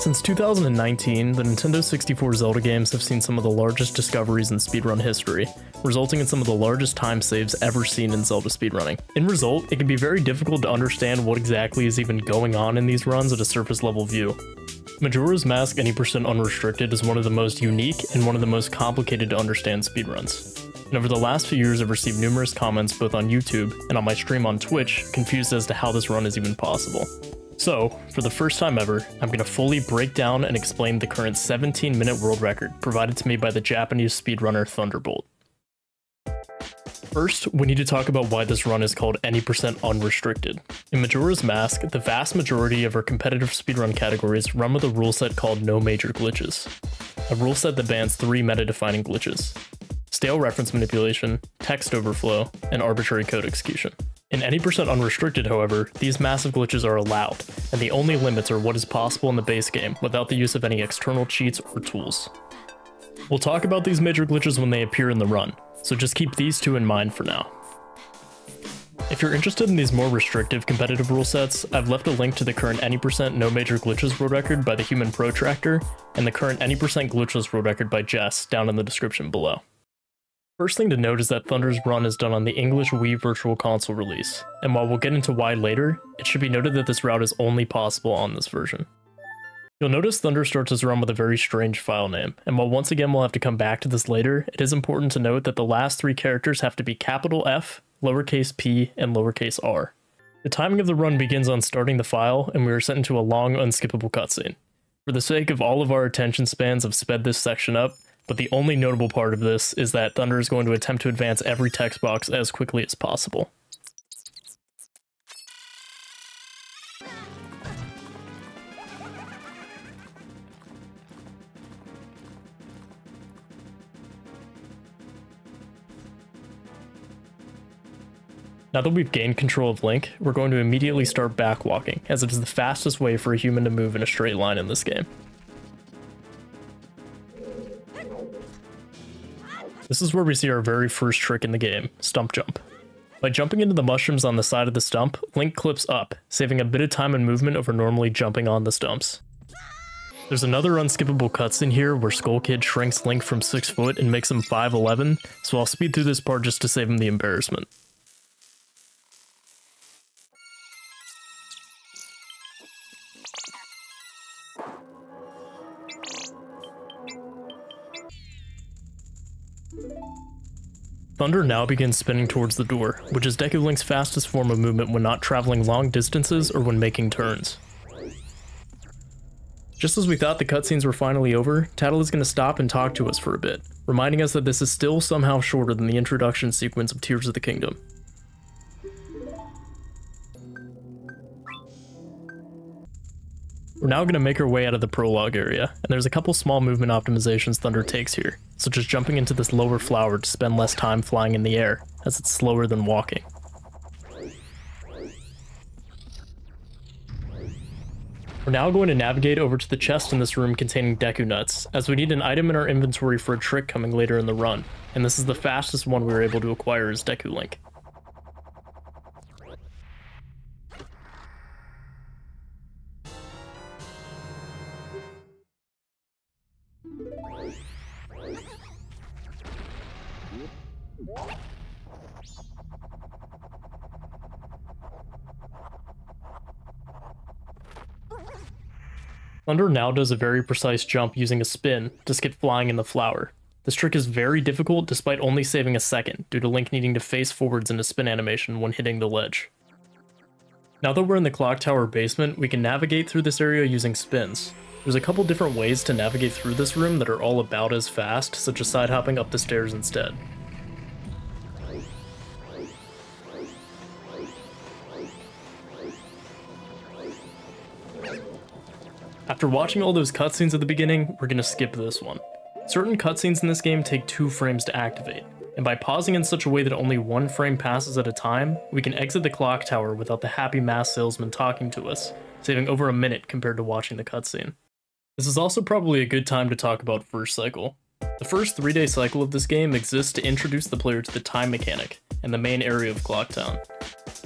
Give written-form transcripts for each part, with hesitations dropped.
Since 2019, the Nintendo 64 Zelda games have seen some of the largest discoveries in speedrun history, resulting in some of the largest time saves ever seen in Zelda speedrunning. In result, it can be very difficult to understand what exactly is even going on in these runs at a surface level view. Majora's Mask Any% Unrestricted is one of the most unique and one of the most complicated to understand speedruns. And over the last few years, I've received numerous comments both on YouTube and on my stream on Twitch confused as to how this run is even possible. So, for the first time ever, I'm going to fully break down and explain the current 17-minute world record provided to me by the Japanese speedrunner Thunderbolt. First, we need to talk about why this run is called Any% Unrestricted. In Majora's Mask, the vast majority of our competitive speedrun categories run with a rule set called No Major Glitches, a rule set that bans 3 meta-defining glitches: stale reference manipulation, text overflow, and arbitrary code execution. In Any% Unrestricted, however, these massive glitches are allowed, and the only limits are what is possible in the base game without the use of any external cheats or tools. We'll talk about these major glitches when they appear in the run, so just keep these two in mind for now. If you're interested in these more restrictive competitive rule sets, I've left a link to the current Any% No Major Glitches world record by the Human Protractor, and the current Any% Glitchless world record by Jess down in the description below. First thing to note is that Thunder's run is done on the English Wii Virtual Console release, and while we'll get into why later, it should be noted that this route is only possible on this version. You'll notice Thunder starts his run with a very strange file name, and while once again we'll have to come back to this later, it is important to note that the last 3 characters have to be capital F, lowercase p, and lowercase r. The timing of the run begins on starting the file, and we are sent into a long, unskippable cutscene. For the sake of all of our attention spans, I've sped this section up, but the only notable part of this is that Thunder is going to attempt to advance every text box as quickly as possible. Now that we've gained control of Link, we're going to immediately start backwalking, as it is the fastest way for a human to move in a straight line in this game. This is where we see our very first trick in the game, Stump Jump. By jumping into the mushrooms on the side of the stump, Link clips up, saving a bit of time and movement over normally jumping on the stumps. There's another unskippable cutscene here where Skull Kid shrinks Link from 6 foot and makes him 5'11", so I'll speed through this part just to save him the embarrassment. Thunder now begins spinning towards the door, which is Deku Link's fastest form of movement when not traveling long distances or when making turns. Just as we thought the cutscenes were finally over, Tattle is going to stop and talk to us for a bit, reminding us that this is still somehow shorter than the introduction sequence of Tears of the Kingdom. We're now going to make our way out of the prologue area, and there's a couple small movement optimizations Thunder takes here, such as jumping into this lower flower to spend less time flying in the air, as it's slower than walking. We're now going to navigate over to the chest in this room containing Deku Nuts, as we need an item in our inventory for a trick coming later in the run, and this is the fastest one we were able to acquire as Deku Link. Thunder now does a very precise jump using a spin to skip flying in the flower. This trick is very difficult despite only saving a second, due to Link needing to face forwards in a spin animation when hitting the ledge. Now that we're in the clock tower basement, we can navigate through this area using spins. There's a couple different ways to navigate through this room that are all about as fast, such as side hopping up the stairs instead. After watching all those cutscenes at the beginning, we're gonna skip this one. Certain cutscenes in this game take 2 frames to activate, and by pausing in such a way that only 1 frame passes at a time, we can exit the clock tower without the happy mask salesman talking to us, saving over a minute compared to watching the cutscene. This is also probably a good time to talk about First Cycle. The first 3-day cycle of this game exists to introduce the player to the time mechanic and the main area of Clocktown.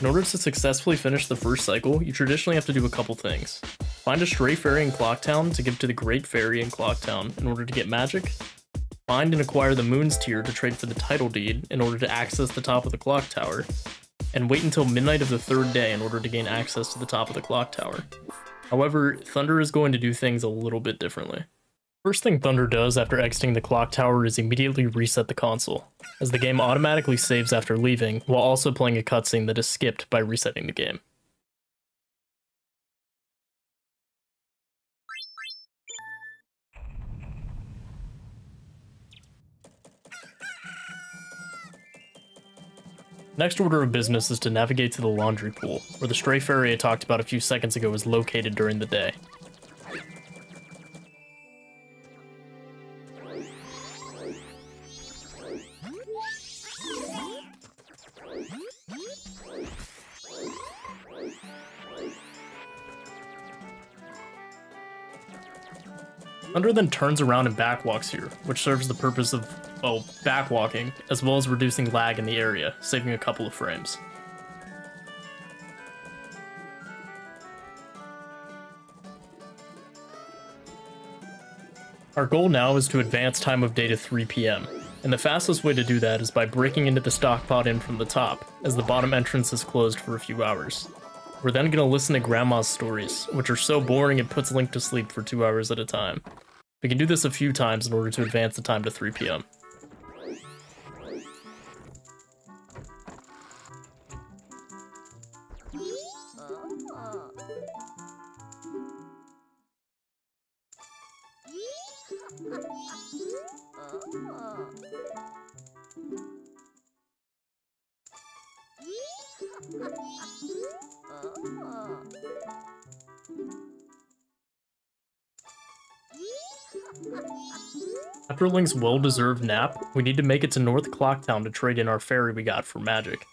In order to successfully finish the first cycle, you traditionally have to do a couple things. Find a stray fairy in Clocktown to give to the Great Fairy in Clocktown in order to get magic. Find and acquire the Moon's Tier to trade for the title deed in order to access the top of the clock tower. And wait until midnight of the 3rd day in order to gain access to the top of the clock tower. However, Thunder is going to do things a little bit differently. First thing Thunder does after exiting the clock tower is immediately reset the console, as the game automatically saves after leaving, while also playing a cutscene that is skipped by resetting the game. Next order of business is to navigate to the laundry pool, where the stray fairy I talked about a few seconds ago is located during the day. Thunder then turns around and backwalks here, which serves the purpose of, well, backwalking, as well as reducing lag in the area, saving a couple of frames. Our goal now is to advance time of day to 3 PM, and the fastest way to do that is by breaking into the stock pod in from the top, as the bottom entrance is closed for a few hours. We're then going to listen to Grandma's stories, which are so boring it puts Link to sleep for 2 hours at a time. We can do this a few times in order to advance the time to 3 PM. After Link's well-deserved nap, we need to make it to North Clocktown to trade in our fairy we got for magic.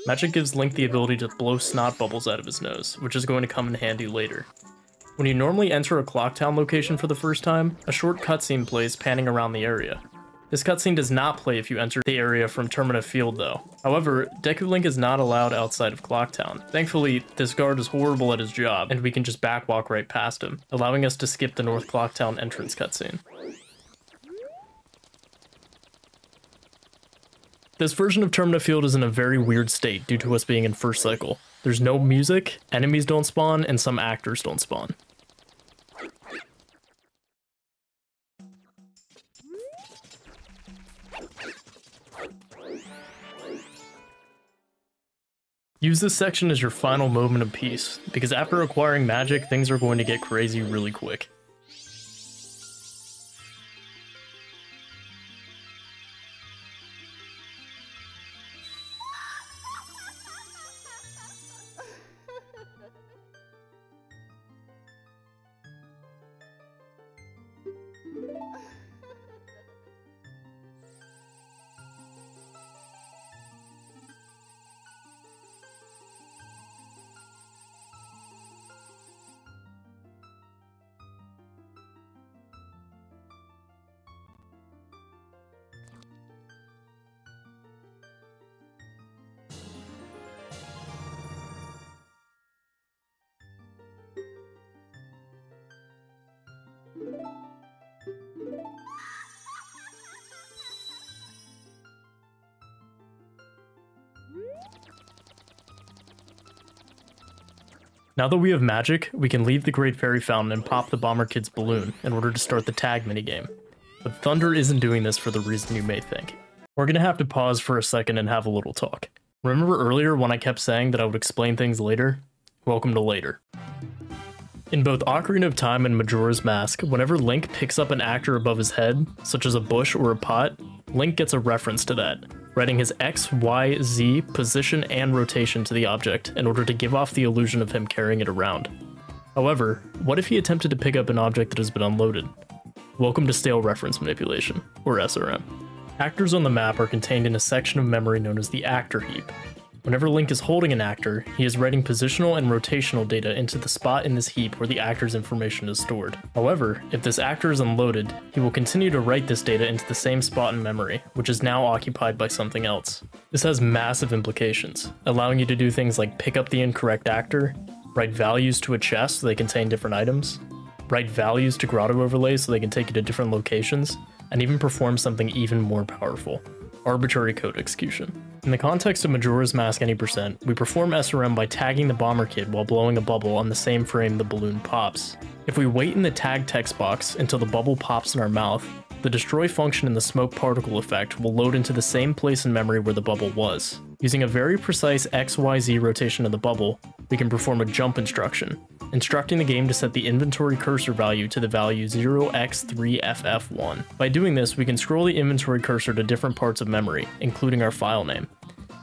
Magic gives Link the ability to blow snot bubbles out of his nose, which is going to come in handy later. When you normally enter a Clocktown location for the first time, a short cutscene plays panning around the area. This cutscene does not play if you enter the area from Termina Field though. However, Deku Link is not allowed outside of Clocktown. Thankfully, this guard is horrible at his job, and we can just backwalk right past him, allowing us to skip the North Clocktown entrance cutscene. This version of Termina Field is in a very weird state due to us being in first cycle. There's no music, enemies don't spawn, and some actors don't spawn. Use this section as your final moment of peace, because after acquiring magic, things are going to get crazy really quick. Now that we have magic, we can leave the Great Fairy Fountain and pop the Bomber Kid's balloon in order to start the tag minigame. But Thunder isn't doing this for the reason you may think. We're gonna have to pause for a second and have a little talk. Remember earlier when I kept saying that I would explain things later? Welcome to later. In both Ocarina of Time and Majora's Mask, whenever Link picks up an actor above his head, such as a bush or a pot, Link gets a reference to that, writing his X, Y, Z position and rotation to the object in order to give off the illusion of him carrying it around. However, what if he attempted to pick up an object that has been unloaded? Welcome to Stale Reference Manipulation, or SRM. Actors on the map are contained in a section of memory known as the actor heap. Whenever Link is holding an actor, he is writing positional and rotational data into the spot in this heap where the actor's information is stored. However, if this actor is unloaded, he will continue to write this data into the same spot in memory, which is now occupied by something else. This has massive implications, allowing you to do things like pick up the incorrect actor, write values to a chest so they contain different items, write values to grotto overlays so they can take you to different locations, and even perform something even more powerful: arbitrary code execution. In the context of Majora's Mask any %, we perform SRM by tagging the bomber kid while blowing a bubble on the same frame the balloon pops. If we wait in the tag text box until the bubble pops in our mouth, the destroy function in the smoke particle effect will load into the same place in memory where the bubble was. Using a very precise XYZ rotation of the bubble, we can perform a jump instruction, instructing the game to set the inventory cursor value to the value 0x3ff1. By doing this, we can scroll the inventory cursor to different parts of memory, including our file name.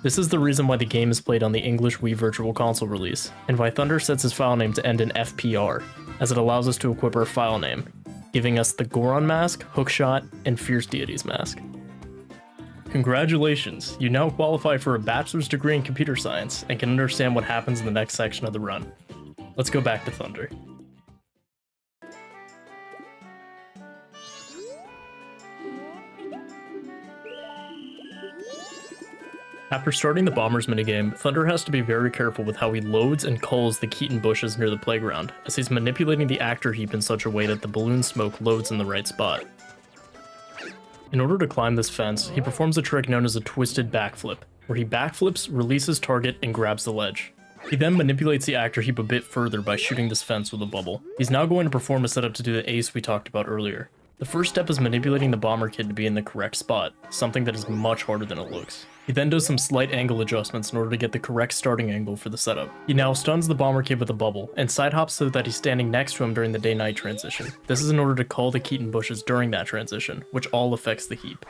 This is the reason why the game is played on the English Wii Virtual Console release, and why Thunder sets his file name to end in FPR, as it allows us to equip our file name, giving us the Goron Mask, Hookshot, and Fierce Deities Mask. Congratulations, you now qualify for a bachelor's degree in computer science and can understand what happens in the next section of the run. Let's go back to Thunder. After starting the Bombers minigame, Thunder has to be very careful with how he loads and culls the Keaton bushes near the playground, as he's manipulating the actor heap in such a way that the balloon smoke loads in the right spot. In order to climb this fence, he performs a trick known as a twisted backflip, where he backflips, releases target, and grabs the ledge. He then manipulates the actor heap a bit further by shooting this fence with a bubble. He's now going to perform a setup to do the ace we talked about earlier. The first step is manipulating the bomber kid to be in the correct spot, something that is much harder than it looks. He then does some slight angle adjustments in order to get the correct starting angle for the setup. He now stuns the bomber kid with a bubble, and side hops so that he's standing next to him during the day-night transition. This is in order to cull the Keaton bushes during that transition, which all affects the heap.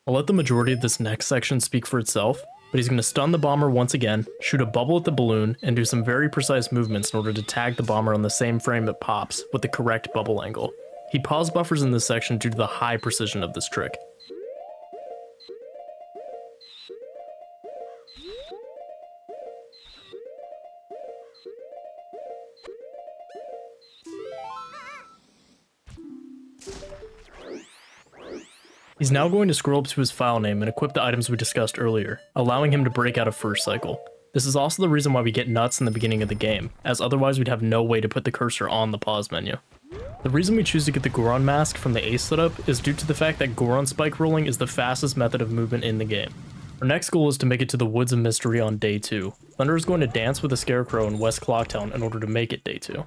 I'll let the majority of this next section speak for itself, but he's going to stun the bomber once again, shoot a bubble at the balloon, and do some very precise movements in order to tag the bomber on the same frame it pops with the correct bubble angle. He pause buffers in this section due to the high precision of this trick. He's now going to scroll up to his file name and equip the items we discussed earlier, allowing him to break out of first cycle. This is also the reason why we get nuts in the beginning of the game, as otherwise we'd have no way to put the cursor on the pause menu. The reason we choose to get the Goron Mask from the ace setup is due to the fact that Goron spike rolling is the fastest method of movement in the game. Our next goal is to make it to the Woods of Mystery on day 2. Thunder is going to dance with a Scarecrow in West Clocktown in order to make it day 2.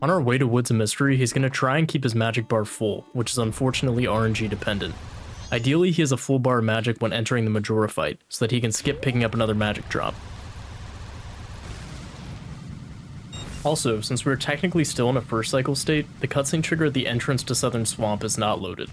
On our way to Woods of Mystery, he's going to try and keep his magic bar full, which is unfortunately RNG dependent. Ideally, he has a full bar of magic when entering the Majora fight, so that he can skip picking up another magic drop. Also, since we're technically still in a first cycle state, the cutscene trigger at the entrance to Southern Swamp is not loaded.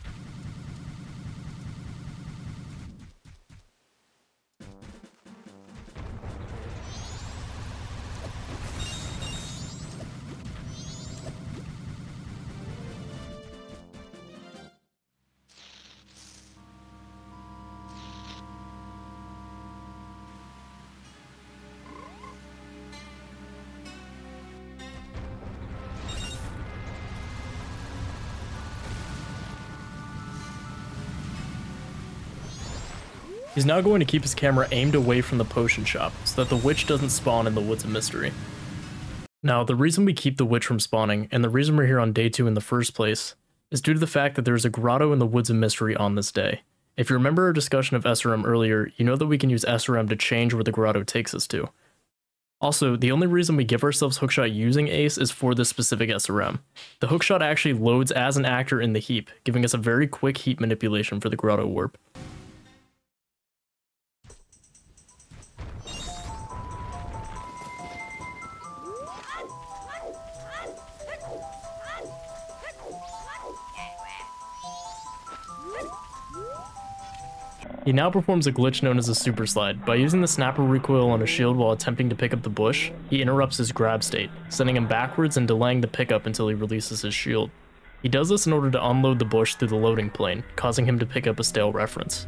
He's now going to keep his camera aimed away from the potion shop, so that the witch doesn't spawn in the Woods of Mystery. Now, the reason we keep the witch from spawning, and the reason we're here on day 2 in the first place, is due to the fact that there's a grotto in the Woods of Mystery on this day. If you remember our discussion of SRM earlier, you know that we can use SRM to change where the grotto takes us to. Also, the only reason we give ourselves hookshot using ace is for this specific SRM. The hookshot actually loads as an actor in the heap, giving us a very quick heap manipulation for the grotto warp. He now performs a glitch known as a super slide. By using the snapper recoil on a shield while attempting to pick up the bush, he interrupts his grab state, sending him backwards and delaying the pickup until he releases his shield. He does this in order to unload the bush through the loading plane, causing him to pick up a stale reference.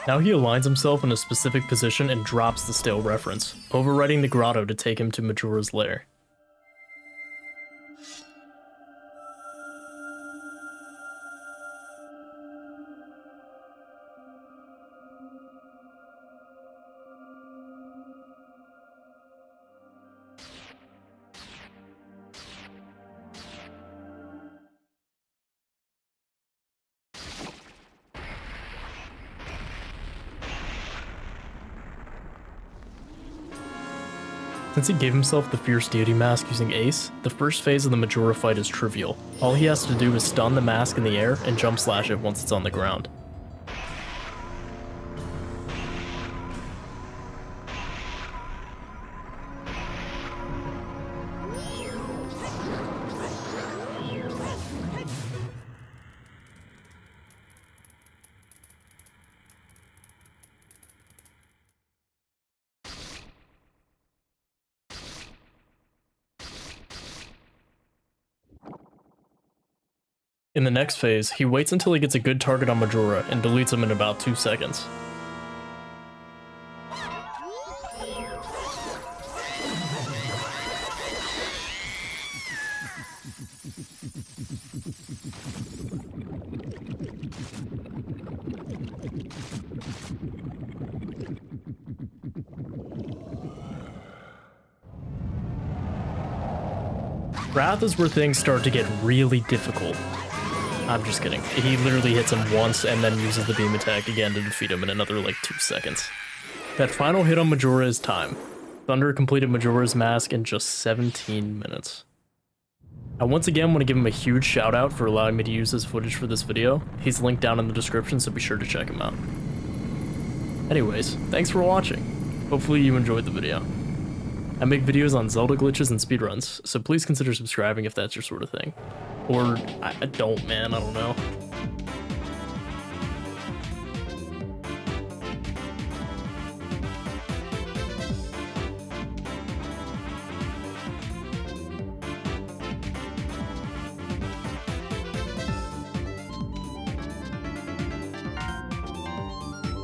Now he aligns himself in a specific position and drops the stale reference, overriding the grotto to take him to Majora's lair. Since he gave himself the Fierce Deity mask using Ace, the first phase of the Majora fight is trivial. All he has to do is stun the mask in the air and jump slash it once it's on the ground. In the next phase, he waits until he gets a good target on Majora and deletes him in about 2 seconds. Wrath is where things start to get really difficult. I'm just kidding. He literally hits him once and then uses the beam attack again to defeat him in another like 2 seconds. That final hit on Majora is time. Thunder completed Majora's mask in just 17 minutes. I once again want to give him a huge shout out for allowing me to use his footage for this video. He's linked down in the description, so be sure to check him out. Anyways, thanks for watching. Hopefully you enjoyed the video. I make videos on Zelda glitches and speedruns, so please consider subscribing if that's your sort of thing. Or, I don't, man, I don't know.